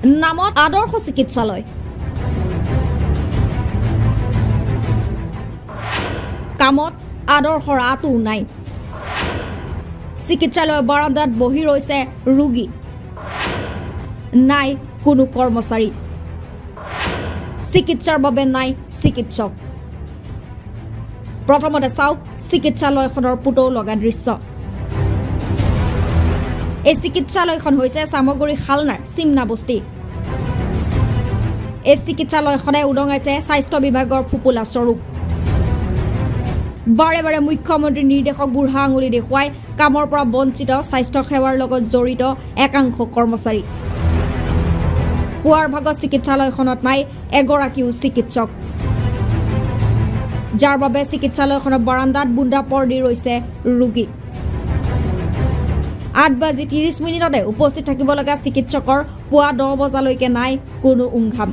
নামত আদৰ্শ চিকিৎসালয় কামত আদৰ্শৰ আঁতো নাই চিকিৎসালয়ৰ বাৰান্দাত বহি ৰৈছে ৰোগী নাই কোনো কৰ্মচাৰী চিকিৎসাৰ বাবে নাই চিকিৎসক প্ৰথমতে চাওক চিকিৎসালয়খনৰ পুতৌ লগা দৃশ্য এই চিকিৎসালয়খন হৈছে সামগ্ৰী খালনাৰ চিমনা বস্তি এই চিকিৎসালয়খনে উদঙাইছে স্বাস্থ্য বিভাগৰ ফুপুলা স্বৰূপ বাৰে বাৰে মুখ্যমন্ত্ৰীৰ নিৰ্দেশক বুঢ়া আঙুলি দেখুৱাই কামৰ পৰা বঞ্চিত স্বাস্থ্য সেৱাৰ লগত জড়িত একাংশ কৰ্মচাৰী পুৱাৰ ভাগত চিকিৎসালয়খনত নাই এগৰাকীও চিকিৎসক যাৰ বাবে চিকিৎসালয়খনৰ বাৰান্দাত বুন্দা পৰ্দি ৰৈছে ৰোগী 8:30 উপস্থিত থাকিব লগা চিকিৎসকৰ পুৱা 10 বজালৈকে নাই কোনো উংঘাম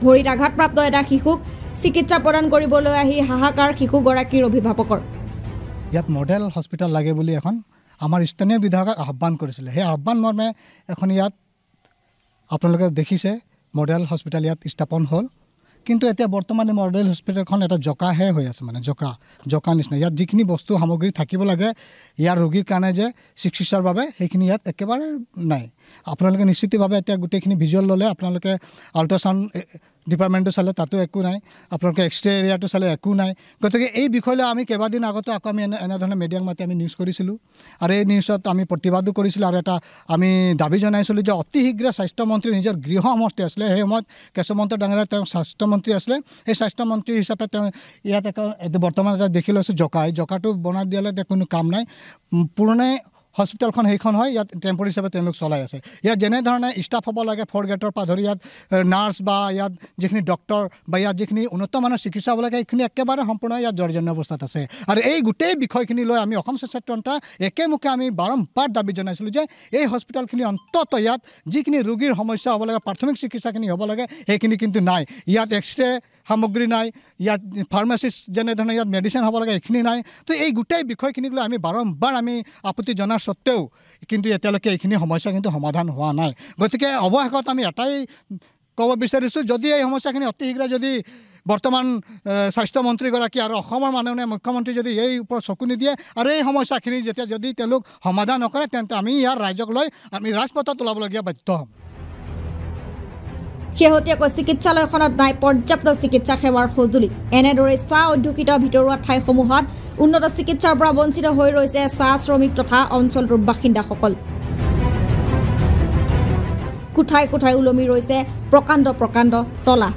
ভৰিত আঘাতপ্ৰাপ্ত এটা শিশুক চিকিৎসা প্ৰদান কৰিবলৈ আহি হাহাকাৰ শিশুগৰাকীৰ অভিভাৱকৰ ইয়াত মডেল হস্পিটেল লাগে বুলি এখন আমাৰ স্থানীয় বিধায়কক আহ্বান কৰিছিল সেই আহ্বান মৰ্মে এখন ইয়াত আপোনালোকে দেখিছে মডেল হস্পিটেল ইয়াত স্থাপন হ'ল কিন্তু এতিয়া বৰ্তমানে মডেল হস্পিটেলখন এটা জকাহে হৈ আছে মানে জকা নিচিনা ইয়াত যিখিনি বস্তু সামগ্ৰী থাকিব লাগে ইয়াৰ ৰোগীৰ কাৰণে যে চিকিৎসাৰ বাবে সেইখিনি ইয়াত একেবাৰে নাই আপোনালোকে নিশ্চিতভাৱে এতিয়া গোটেইখিনি ভিজুৱেল ল'লে আপোনালোকে আল্ট্ৰাছাউণ্ড ডিপাৰ্টমেণ্টটো চালে তাতো একো নাই আপোনালোকে এক্সৰে এৰিয়াটো চালে একো নাই গতিকে এই বিষয়লৈ আমি কেইবাদিন আগতো আকৌ আমি এনেধৰণে মিডিয়াক মাতি আমি নিউজ কৰিছিলোঁ আৰু এই নিউজত আমি প্ৰতিবাদো কৰিছিলোঁ আৰু এটা আমি দাবী জনাইছিলোঁ যে অতি শীঘ্ৰে স্বাস্থ্যমন্ত্ৰী নিজৰ গৃহ সমষ্টি আছিলে সেই সময়ত কেশৱন্ত ডাঙৰীয়া তেওঁ স্বাস্থ্যমন্ত্ৰী আছিলে সেই স্বাস্থ্যমন্ত্ৰী হিচাপে তেওঁ ইয়াত বৰ্তমান এটা দেখি লৈছোঁ জকাটো বনাই দিয়ালে কোনো কাম নাই পুৰণাই হস্পিটেলখন সেইখন হয় ইয়াত টেম্পোৰাৰী হিচাপে তেওঁলোক চলাই আছে ইয়াত যেনেধৰণে ষ্টাফ হ'ব লাগে 4 গেটৰ পৰা ধৰি ইয়াত নাৰ্ছ বা ইয়াত যিখিনি ডক্টৰ বা ইয়াত যিখিনি উন্নত মানৰ চিকিৎসা হ'ব লাগে এইখিনি একেবাৰে সম্পূৰ্ণ ইয়াত জৰ্জনীয় অৱস্থাত আছে আৰু এই গোটেই বিষয়খিনি লৈ আমি অসম স্বাস্থ্য একেমুখে আমি বাৰম্বাৰ দাবী জনাইছিলোঁ যে এই হস্পিটেলখিনি অন্তত ইয়াত যিখিনি ৰোগীৰ সমস্যা হ'ব লাগে প্ৰাথমিক চিকিৎসাখিনি হ'ব লাগে সেইখিনি কিন্তু নাই ইয়াত এক্সৰে সামগ্ৰী নাই ইয়াত ফাৰ্মাচিষ্ট যেনেধৰণে ইয়াত মেডিচিন হ'ব লাগে এইখিনি নাই তো এই গোটেই বিষয়খিনিক লৈ আমি বাৰম্বাৰ আমি আপত্তি জনাৰ সত্ত্বেও কিন্তু এতিয়ালৈকে এইখিনি সমস্যা কিন্তু সমাধান হোৱা নাই গতিকে অৱশেষত আমি এটাই ক'ব বিচাৰিছোঁ যদি এই সমস্যাখিনি অতি শীঘ্ৰে যদি বৰ্তমান স্বাস্থ্যমন্ত্ৰীগৰাকী আৰু অসমৰ মাননীয় মুখ্যমন্ত্ৰী যদি এই ওপৰত চকু নিদিয়ে আৰু এই সমস্যাখিনি যেতিয়া যদি তেওঁলোক সমাধান নকৰে তেন্তে আমি ইয়াৰ ৰাইজক লৈ আমি ৰাজপথত ওলাবলগীয়া বাধ্য হ'ম শেহতীয়াকৈ চিকিৎসালয়খনত নাই পৰ্যাপ্ত চিকিৎসা সেৱাৰ সঁজুলি এনেদৰে চাহ অধ্যুষিত ভিতৰুৱা ঠাইসমূহত উন্নত চিকিৎসাৰ পৰা বঞ্চিত হৈ ৰৈছে চাহ শ্ৰমিক তথা অঞ্চলটোৰ বাসিন্দাসকল কোঠাই কোঠাই ওলমি ৰৈছে প্ৰকাণ্ড তলা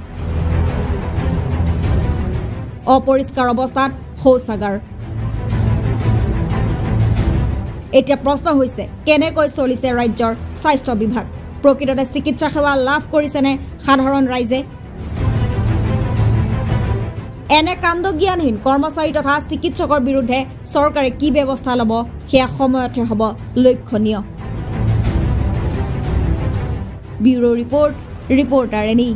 অপৰিষ্কাৰ অৱস্থাত শৌচাগাৰ এতিয়া প্ৰশ্ন হৈছে কেনেকৈ চলিছে ৰাজ্যৰ স্বাস্থ্য বিভাগ প্ৰকৃততে চিকিৎসা সেৱা লাভ কৰিছেনে সাধাৰণ ৰাইজে এনে কাণ্ডজ্ঞানহীন কৰ্মচাৰী তথা চিকিৎসকৰ বিৰুদ্ধে চৰকাৰে কি ব্যৱস্থা ল'ব সেয়া সময়তহে হ'ব লক্ষণীয় ব্যুৰো ৰিপৰ্টাৰ এনি